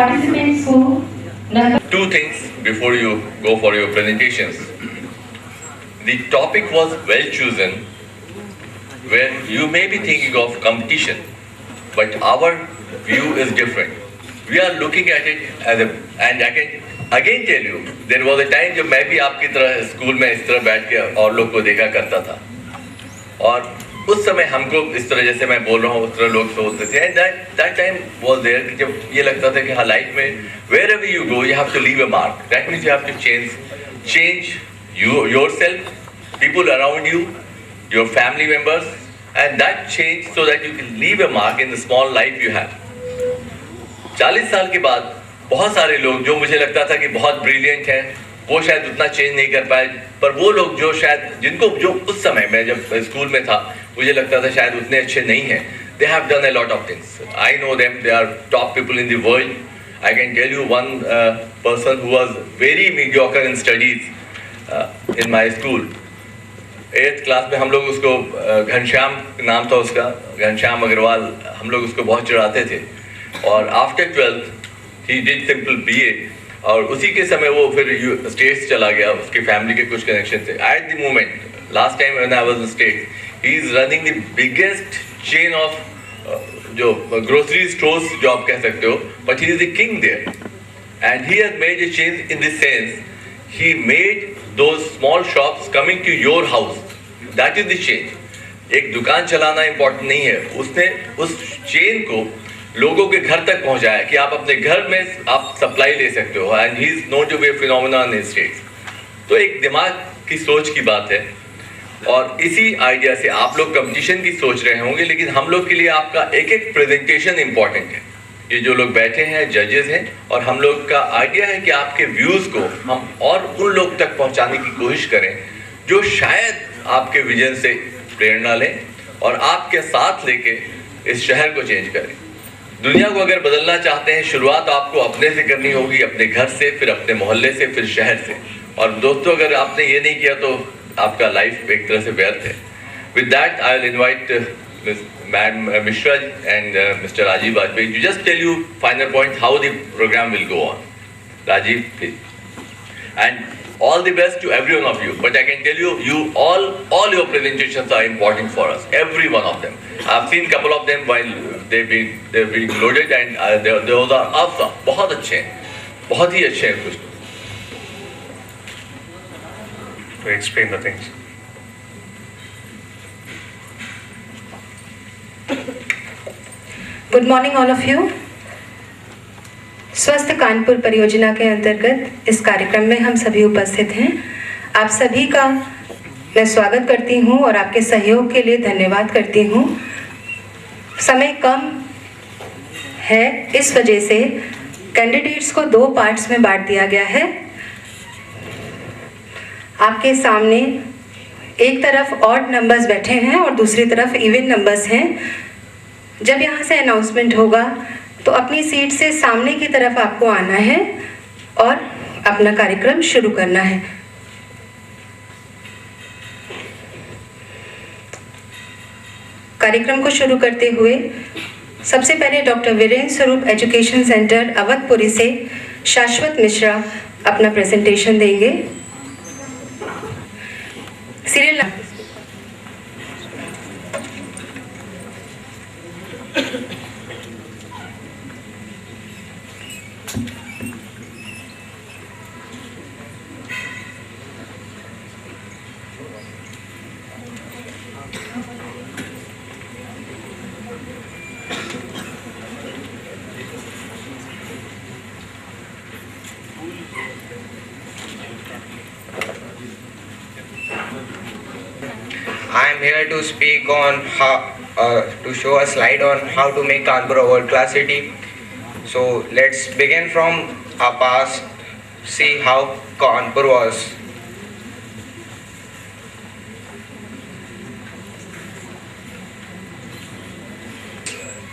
participants who number Two things before you go for your presentations. The topic was well chosen, where you may be thinking of competition, but our view is different. We are looking at it as a, and I can again tell you, there was a time जब मैं भी आपकी तरह school में इस तरह बैठ के और लोग को देखा करता था, और उस समय हमको इस तरह जैसे मैं बोल रहा हूँ उस तरह लोग सोचते थे, and that time was there कि जब ये लगता था कि हाँ लाइफ में wherever you go you have to leave a mark. That means you have to change yourself, people around you, your family members, and that change so that you can leave a mark in the small life you have. 40 साल के बाद बहुत सारे लोग जो मुझे लगता था कि बहुत ब्रिलियंट हैं, वो शायद उतना चेंज नहीं कर पाए, पर वो लोग जो शायद जिनको जो उस समय मैं जब स्कूल में था मुझे लगता था शायद उतने अच्छे नहीं हैं, they have done a lot of things. I know them, they are top people in the world. I can tell you one person who was very mediocre in studies in my school. 8th class में हम लोग उसको घनश्याम नाम था उसका, घनश्याम अग्रवाल, हम लोग उसको बहुत चिढ़ाते थे, और after 12th he did simple BA, और उसी के समय वो फिर स्टेट्स चला गया, उसकी फैमिली के कुछ कनेक्शन थे. At the moment last time when I was in States, he is running the biggest chain of जो ग्रोसरी स्टोर्स जो आप कह सकते हो, but he is the king there, and he has made a change in the sense he made those small shops coming to your house. That is the change. एक दुकान चलाना important नहीं है, उसने उस चेन को लोगों के घर तक पहुंचाया कि आप अपने घर में आप सप्लाई ले सकते हो, and he is known to be a phenomenon in States. तो एक दिमाग की सोच की बात है, और इसी आइडिया से आप लोग कंपटीशन की सोच रहे होंगे, लेकिन हम लोग के लिए आपका एक एक प्रेजेंटेशन इंपॉर्टेंट है. ये जो लोग बैठे हैं जजेस हैं, और हम लोग का आइडिया है कि आपके व्यूज को हम और उन लोग तक पहुंचाने की कोशिश करें जो शायद आपके विजन से प्रेरणा लें और आपके साथ लेके इस शहर को चेंज करें. दुनिया को अगर बदलना चाहते हैं, शुरुआत आपको अपने से करनी होगी, अपने घर से, फिर अपने मोहल्ले से, फिर शहर से. और दोस्तों, अगर आपने ये नहीं किया तो आपका लाइफ एक तरह से व्यर्थ है. With that I will invite ma'am Mishra and mister Rajiv Vajpayee to just tell you final point how the programme will go on. Rajiv please. And all the best to every one of you, but I can tell you all your presentations are important for us, every one of them. I've seen couple of them while they've been loaded, and those are awesome. बहुत अच्छे हैं, बहुत ही अच्छे हैं कुछ. To explain the things. Good morning all of you. स्वस्थ कानपुर परियोजना के अंतर्गत इस कार्यक्रम में हम सभी उपस्थित हैं. आप सभी का मैं स्वागत करती हूं और आपके सहयोग के लिए धन्यवाद करती हूं. समय कम है, इस वजह से कैंडिडेट्स को 2 पार्ट्स में बांट दिया गया है. आपके सामने एक तरफ ऑड नंबर्स बैठे हैं और दूसरी तरफ इवन नंबर्स हैं. जब यहाँ से अनाउंसमेंट होगा तो अपनी सीट से सामने की तरफ आपको आना है और अपना कार्यक्रम शुरू करना है. कार्यक्रम को शुरू करते हुए सबसे पहले डॉक्टर वीरेंद्र स्वरूप एजुकेशन सेंटर अवधपुरी से शाश्वत मिश्रा अपना प्रेजेंटेशन देंगे. Serial I am here to speak on how to show a slide on how to make Kanpur a world-class city. So let's begin from our past, see how Kanpur was.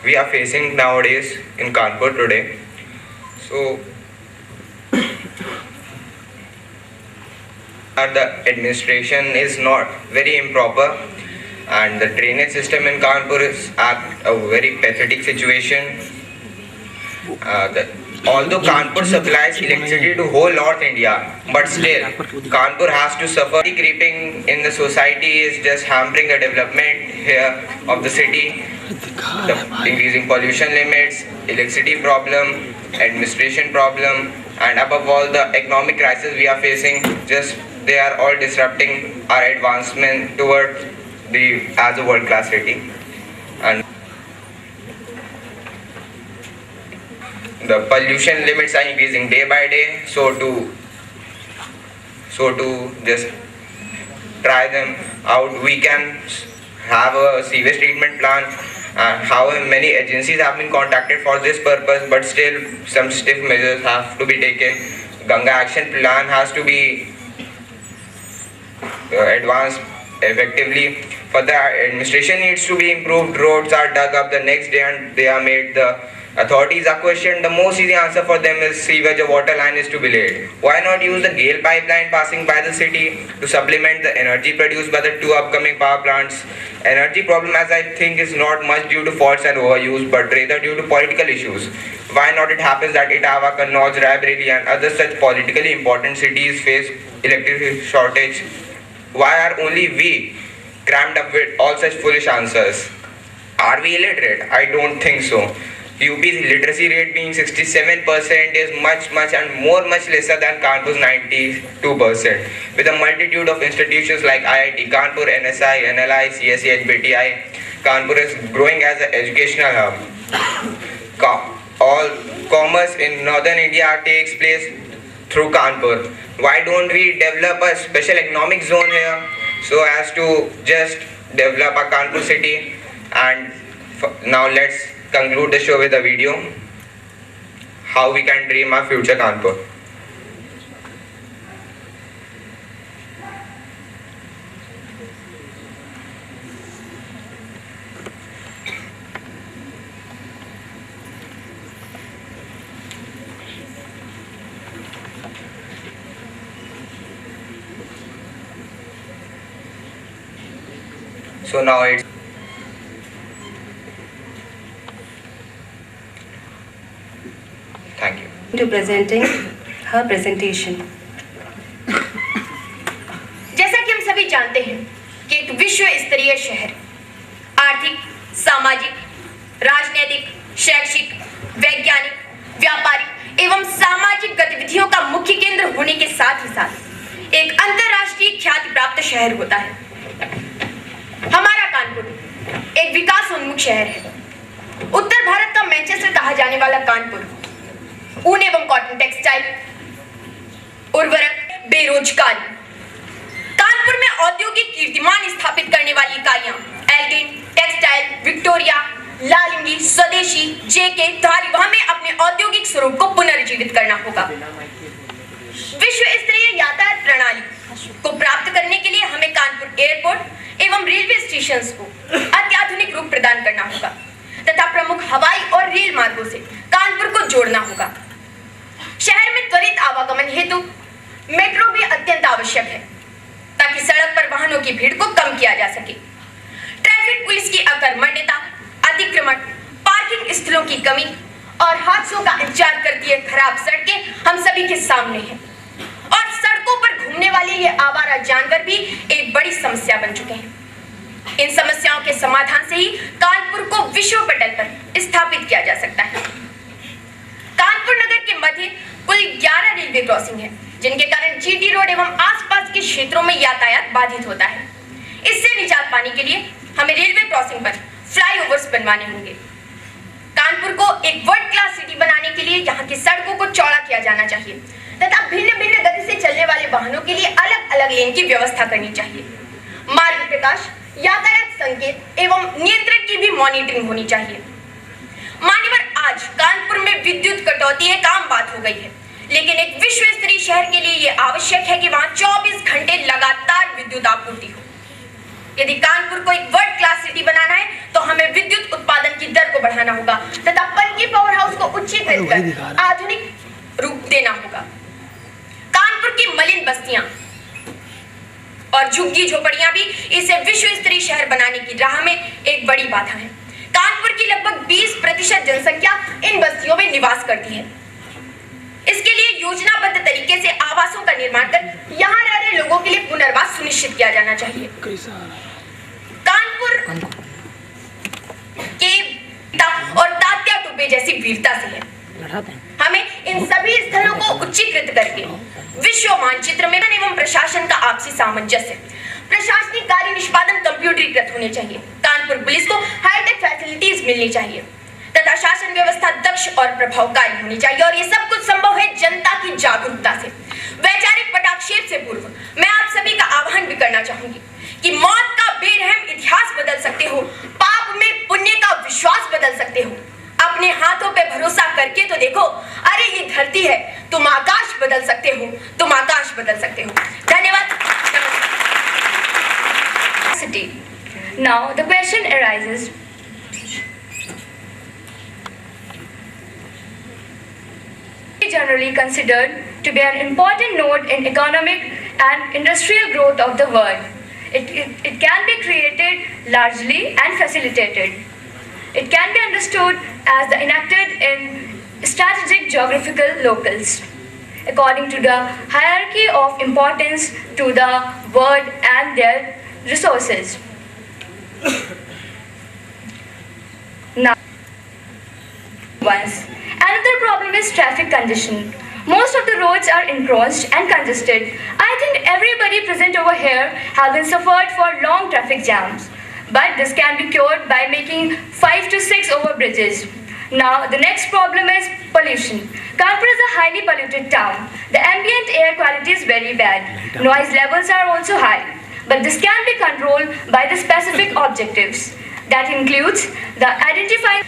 We are facing nowadays in Kanpur today. So the administration is not very improper, and the drainage system in Kanpur is at a very pathetic situation. The Although Kanpur supplies electricity to whole North India, but still Kanpur has to suffer. The creeping in the society is just hampering the development here of the city. The increasing pollution limits, electricity problem, administration problem, and above all the economic crisis we are facing, just they are all disrupting our advancement toward the as a world class city. And the pollution limits are increasing day by day, so to just try them out, we can have a sewage treatment plant. However, many agencies have been contacted for this purpose, but still some stiff measures have to be taken. Ganga action plan has to be advanced effectively. For the administration needs to be improved. Roads are dug up the next day and they are made. The authorities are questioned. The most easy answer for them is sewage or water line is to be laid. Why not use the GAIL pipeline passing by the city to supplement the energy produced by the two upcoming power plants? Energy problem, as I think, is not much due to faults and overuse, but rather due to political issues. Why not it happens that Etawah, Kannauj, Raebareli and other such politically important cities face electricity shortage? Why are only we crammed up with all such foolish answers? Are we illiterate? I don't think so. UP's literacy rate being 67% is much lesser than Kanpur's 92%. With a multitude of institutions like IIT Kanpur, NSI, NLI, CSE, HBTI, Kanpur is growing as an educational hub. All commerce in northern India takes place through Kanpur. Why don't we develop a special economic zone here so as to just develop a Kanpur city? And now let's conclude the show with a video, how we can dream our future Kanpur. So now it's thank you. To presenting her presentation. जैसा कि हम सभी जानते हैं कि एक विश्व स्तरीय शहर आर्थिक, सामाजिक, राजनीतिक, शैक्षिक, वैज्ञानिक, व्यापारिक एवं सामाजिक गतिविधियों का मुख्य केंद्र होने के साथ ही साथ एक अंतर्राष्ट्रीय ख्याति प्राप्त शहर होता है। हमारा कानपुर एक विकासोन्मुख शहर है। उत्तर भारत का मैनचेस्टर कहा जाने वाला कानपुर ऊन एवं कॉटन टेक्सटाइल, उर्वरक, बेरोजगारी। कानपुर में औद्योगिक कीर्तिमान स्थापित करने वाली इकाइयां एल्गिन, टेक्सटाइल, विक्टोरिया, लालिंगी, स्वदेशी, जेके, धारी। हमें अपने औद्योगिक स्वरूप को पुनर्जीवित करना होगा। विश्व स्तरीय यातायात प्रणाली को प्राप्त करने के लिए हमें कानपुर एयरपोर्ट एवं रेलवे स्टेशन को अत्याधुनिक रूप प्रदान करना होगा तथा प्रमुख हवाई और रेल मार्गों से कानपुर को जोड़ना होगा। शहर में त्वरित आवागमन हेतु मेट्रो भी अत्यंत आवश्यक है ताकि सड़क पर वाहनों की भीड़ को कम किया जा सके। ट्रैफिक पुलिस की अकर्मण्यता, अतिक्रमण, पार्किंग स्थलों की कमी और हादसों का इंतजार करती है खराब सड़कें हम सभी के सामने हैं और सड़कों पर घूमने वाले ये आवारा जानवर भी एक बड़ी समस्या बन चुके हैं। इन समस्याओं के समाधान से ही कानपुर को विश्व पटल पर स्थापित किया जा सकता है। कानपुर नगर के मध्य कुल 11 रेलवे क्रॉसिंग है जिनके कारण जीटी रोड एवं आसपास के क्षेत्रों में यातायात बाधित होता है। इससे निजात पाने के लिए हमें रेलवे क्रॉसिंग पर फ्लाईओवर्स बनवाने होंगे। कानपुर को एक वर्ल्ड क्लास सिटी बनाने के लिए यहाँ की सड़कों को चौड़ा किया जाना चाहिए तथा भिन्न भिन्न गति से चलने वाले वाहनों के लिए अलग अलग लेन की व्यवस्था करनी चाहिए। मार्ग प्रकाश, यातायात संकेत एवं नियंत्रण की भी मॉनिटरिंग होनी चाहिए। मान्यवर, आज कानपुर में विद्युत कटौती एक आम बात हो गई है, लेकिन एक विश्व स्तरीय शहर के लिए यह आवश्यक है कि वहां 24 घंटे लगातार विद्युत आपूर्ति हो। यदि कानपुर को एक वर्ल्ड क्लास सिटी बनाना है तो हमें विद्युत उत्पादन की दर को बढ़ाना होगा तथा पनकी पावर हाउस को उच्चीकृत कर आधुनिक रूप देना होगा। कानपुर की मलिन बस्तियां और झुग्गी झोपड़ियां भी इसे विश्व स्तरीय शहर बनाने की राह में एक बड़ी बाधा है। कानपुर की लगभग 20% जनसंख्या इन बस्तियों में निवास करती है। इसके लिए योजनाबद्ध तरीके से आवासों का निर्माण कर यहाँ रह रहे लोगों के लिए पुनर्वास सुनिश्चित किया जाना चाहिए। कानपुर के और तात्या टोपे जैसी वीरता से है। हमें इन सभी स्थलों को उच्चीकृत करके विश्व मानचित्र में एवं प्रशासन का आपसी सामंजस्य, प्रशासनिक कार्य निष्पादन कंप्यूटरीकृत होने चाहिए। कानपुर पुलिस को हाईटेक फैसिलिटीज मिलनी चाहिए तथा शासन व्यवस्था दक्ष और प्रभावकारी होनी चाहिए, और ये सब कुछ संभव है जनता की जागरूकता से। वैचारिक पटाक्षेप से पूर्व मैं आप सभी का आह्वान भी करना चाहूंगी कि मौत का बेरहम इतिहास बदल सकते हो, पाप में पुण्य का विश्वास बदल सकते हो। अपने हाथों पे भरोसा करके तो देखो, अरे ये धरती है, तुम आकाश बदल सकते हो, तुम आकाश बदल सकते हो। धन्यवाद। Now the question arises, generally considered to be an important node in economic and industrial growth of the world. It can be created largely and facilitated. It can be understood as the enacted in strategic geographical locales, according to the hierarchy of importance to the world and their resources. Now, another problem is traffic congestion. Most of the roads are encroached and congested. I think everybody present over here have been suffered for long traffic jams. But this can be cured by making 5 to 6 overbridges. Now, the next problem is pollution. Kanpur is a highly polluted town. The ambient air quality is very bad. Noise levels are also high. But this can be controlled by the specific objectives. That includes the identifying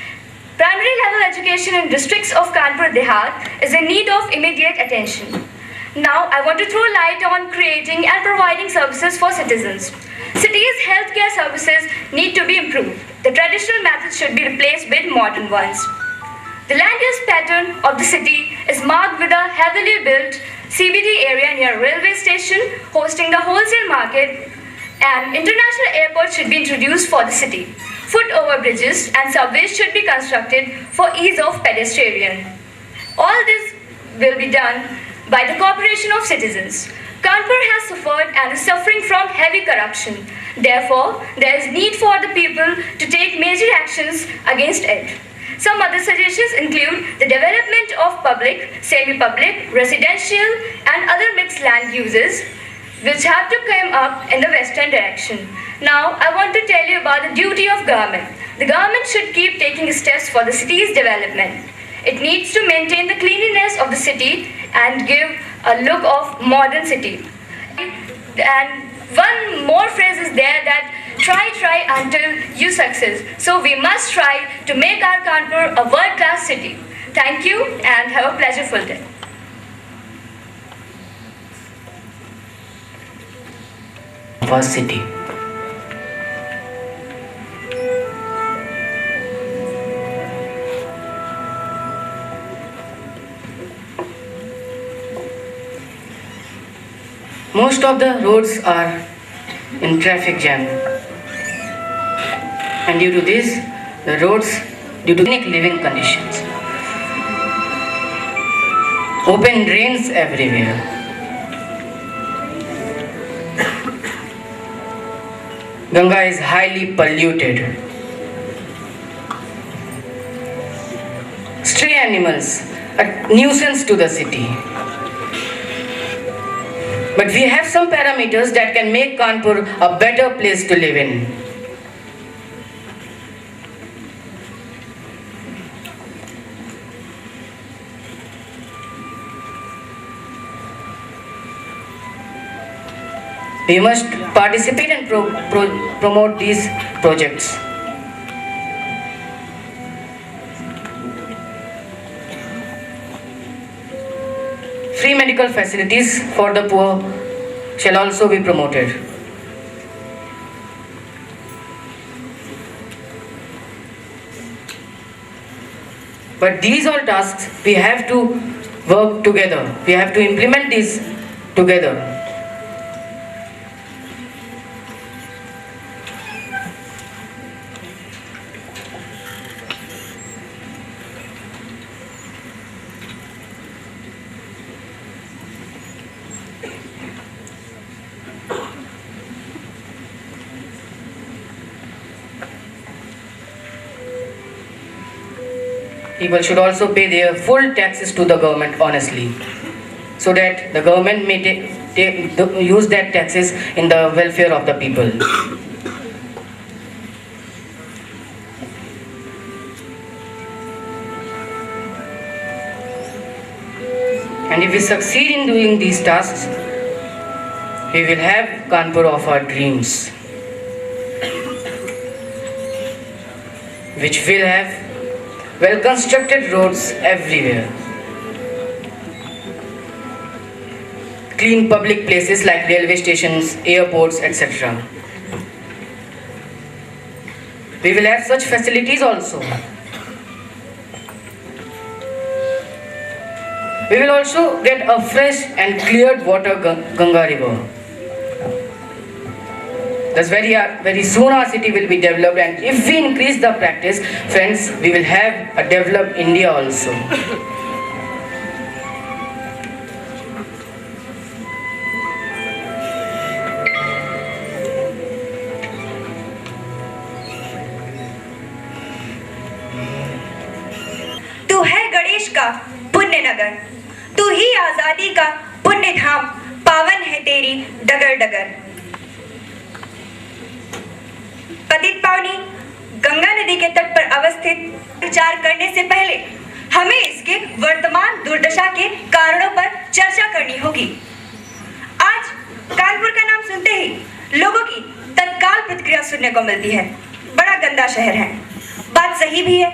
primary level education in districts of Kanpur Dehat is in need of immediate attention. Now, I want to throw light on creating and providing services for citizens. Cities' healthcare services need to be improved. The traditional methods should be replaced with modern ones. The land use pattern of the city is marked with a heavily built CBD area near railway station hosting the wholesale market. An international airport should be introduced for the city. Foot overbridges and subways should be constructed for ease of pedestrian. All this will be done by the cooperation of citizens. Kanpur has suffered and is suffering from heavy corruption. Therefore, there is need for the people to take major actions against it. Some other suggestions include the development of public, semi-public, residential and other mixed land uses which have to come up in the western direction. Now, I want to tell you about the duty of government. The government should keep taking steps for the city's development. It needs to maintain the cleanliness of the city and give a look of modern city. And one more phrase is there that try until you succeed. So we must try to make our Kanpur a world-class city. Thank you and have a pleasureful day. First city. Most of the roads are in traffic jam, and due to this, the roads, due to unique living conditions, open drains everywhere. Ganga is highly polluted. Stray animals are nuisance to the city. But we have some parameters that can make Kanpur a better place to live in. We must participate and promote these projects. Free medical facilities for the poor shall also be promoted. But these all tasks we have to work together. We have to implement these together. people should also pay their full taxes to the government honestly, so that the government may use that taxes in the welfare of the people. And if we succeed in doing these tasks, we will have Kanpur of our dreams, which will have well-constructed roads everywhere, clean public places like railway stations, airports, etc. We will have such facilities also. We will also get a fresh and cleared water Ganga river. Thus very soon our city will be developed, and if we increase the practice, friends, we will have a developed India also. तू है गणेश का पुण्य नगर, तू ही आजादी का पुण्य धाम, पावन है तेरी डगर डगर। पतित पावनी गंगा नदी के तट पर अवस्थित विचार करने से पहले हमें इसके वर्तमान दुर्दशा के कारणों पर चर्चा करनी होगी। आज कानपुर का नाम सुनते ही लोगों की तत्काल प्रतिक्रिया सुनने को मिलती है, बड़ा गंदा शहर है। बात सही भी है।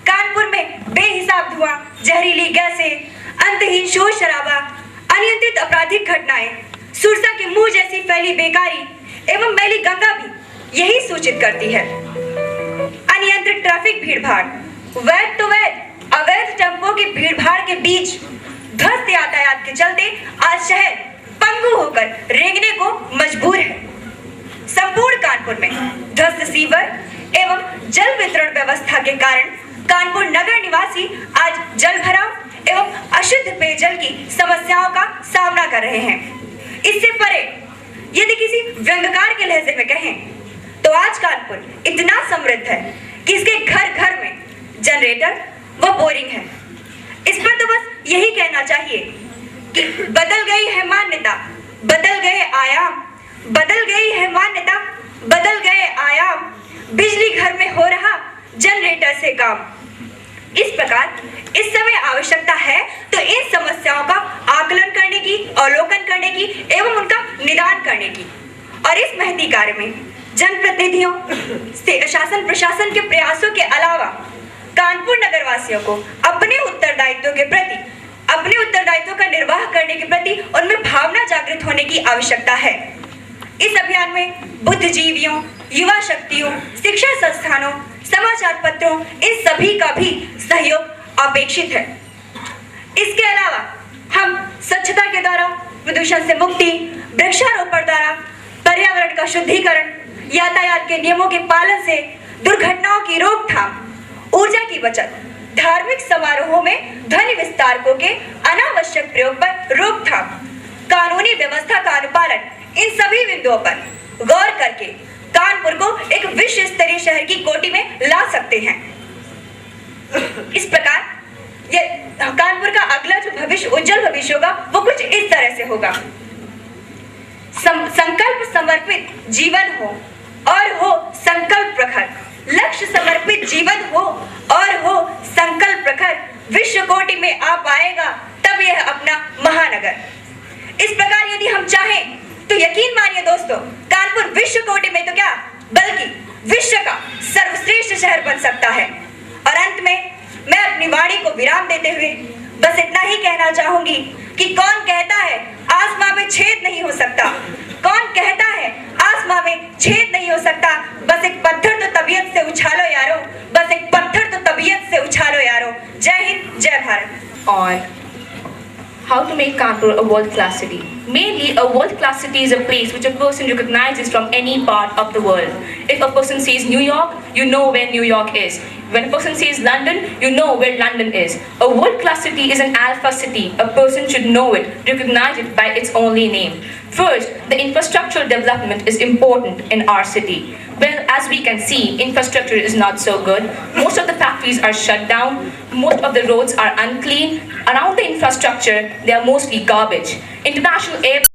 कानपुर में बेहिसाब धुआं, जहरीली गैसें, अंतहीन शोर शराबा, अनियंत्रित आपराधिक घटनाएं, सुरसा के मुंह जैसी फैली बेकारी एवं मैली गंगा भी यही सूचित करती है। अनियंत्रित ट्रैफिक भीड़भाड़, वैध तो वैध अवैध टेम्पो की भीड़भाड़ के बीच ध्वस्त यातायात के चलते आज शहर पंगु होकर रेंगने को मजबूर है। संपूर्ण कानपुर में ध्वस्त सीवर एवं जल वितरण व्यवस्था के कारण कानपुर नगर निवासी आज जल भराव एवं अशुद्ध पेयजल की समस्याओं का सामना कर रहे हैं। इससे परे यदि किसी व्यंग्यकार के लहजे में कहें तो आज कानपुर इतना समृद्ध है कि इसके घर घर में जनरेटर व बोरिंग है। इस पर तो बस यही कहना चाहिए कि बदल गई है मान्यता, बदल गए आयाम, बदल गई है मान्यता, बदल गए आयाम, बिजली घर में हो रहा जनरेटर से काम। इस प्रकार इस समय आवश्यकता है तो इन समस्याओं का आकलन करने की, अवलोकन करने की एवं उनका निदान करने की, और इस महती कार्य में जनप्रतिनिधियों से शासन प्रशासन के प्रयासों के अलावा कानपुर नगरवासियों को अपने उत्तरदायित्व के प्रति, अपने उत्तरदायित्व का निर्वाह करने के प्रति उनमें भावना जागृत होने की आवश्यकता है। इस अभियान में बुद्धिजीवियों, युवा शक्तियों, शिक्षा संस्थानों, समाचार पत्रों, इन सभी का भी सहयोग अपेक्षित है। इसके अलावा हम स्वच्छता के द्वारा प्रदूषण से मुक्ति, वृक्षारोपण द्वारा पर्यावरण का शुद्धिकरण, यातायात के नियमों के पालन से दुर्घटनाओं की रोकथाम, ऊर्जा की बचत, धार्मिक समारोहों में ध्वनि विस्तारकों के अनावश्यक प्रयोग पर रोकथाम, कानूनी व्यवस्था का अनुपालन, इन सभी बिंदुओं पर गौर करके कानपुर को एक विश्व स्तरीय शहर की कोटि में ला सकते हैं। इस प्रकार ये कानपुर का अगला जो भविष्य, उज्जवल भविष्य होगा, वो कुछ इस तरह से होगा। संकल्प समर्पित जीवन हो और हो संकल्प प्रखर, लक्ष्य समर्पित जीवन हो और हो संकल्प प्रखर, विश्व कोटि में आ पाएगा तब यह अपना महानगर। इस प्रकार यदि हम चाहें तो यकीन मानिए दोस्तों, कानपुर विश्व कोटि में तो क्या बल्कि विश्व का सर्वश्रेष्ठ शहर बन सकता है। और अंत में मैं अपनी वाणी को विराम देते हुए बस इतना ही कहना चाहूंगी कि कौन कहता है आसमां में छेद नहीं हो सकता, कौन कहता है आसमां में छेद नहीं हो सकता, बस एक पत्थर तो तबीयत से उछालो यारो, बस एक पत्थर तो तबीयत से उछालो यारो। जय हिंद, जय Bharat. On how to make Kanpur a world-class city. Mainly, a world-class city is a place which a person recognizes from any part of the world. If a person says New York, you know where New York is. When a person says London, you know where London is. A world-class city is an alpha city. A person should know it, recognize it by its only name. First, the infrastructural development is important in our city. Well, as we can see, infrastructure is not so good. Most of the factories factories are shut down, most of the roads are unclean, around the infrastructure they are mostly garbage. International air